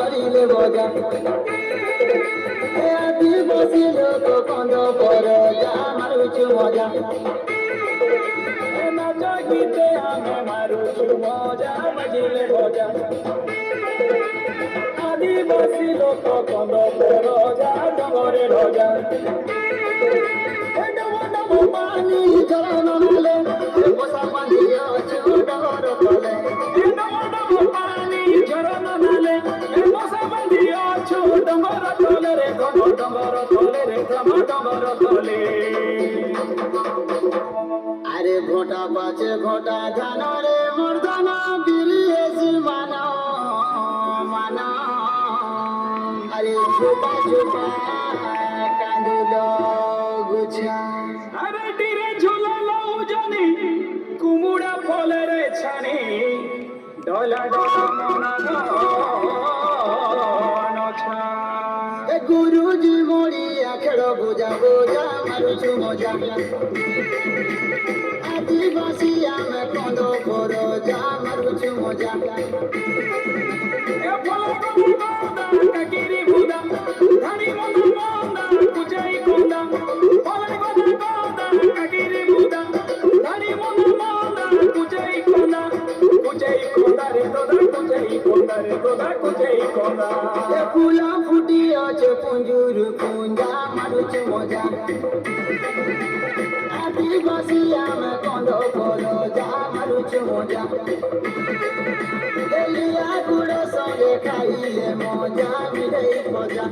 ধরিলে বজা আদিবাসী লোক কন্দ পর যা মারুছু মজা নাচ গীতে আমি মারুছু মজা বাজিলে বজা আদিবাসী লোক কন্দ পর যা ডগরে রজা পানি ঝরণ নালে বসা বাঁধি অছু ডগর তলে পানি ঝরণ নালে বসা বাঁধি অছু ডগর তলে রে ঘন ডগর তলে রে ঘন ডগর তলে আরে ঘোটা বাজে ঘোটা ধান রে মর্দান বিরিয়েছি মানা মানা আরে ছোপা ছোপা কাঁদিল গুছা আরে তীরে ঝুলালো জানি কুমুড়া ফলের ছানি ডলা ডলা মনা নছা এ গুরুজি মরিয়া খেল বোঝা বোঝা মারুছু মজা আদিবাসী আমি কন্দ পর যা মারুছু মজা এ ফল কাকিরি বুদা ধানি মন্দা মন্দা কুচাই কোন্দা ফল গদা গদা কাকিরি বুদা ধানি মন্দা মন্দা কুচাই কোন্দা রে দোদা কুচাই কোন্দা এ ফুলা ফুটি আছে পুঞ্জুর পুঞ্জা মারুছু মজা আদিবাসী আমি কন্দ পর যা মারুছু মজা এলিয়া গুড় সঙ্গে খাইলে মজা মিলেই মজা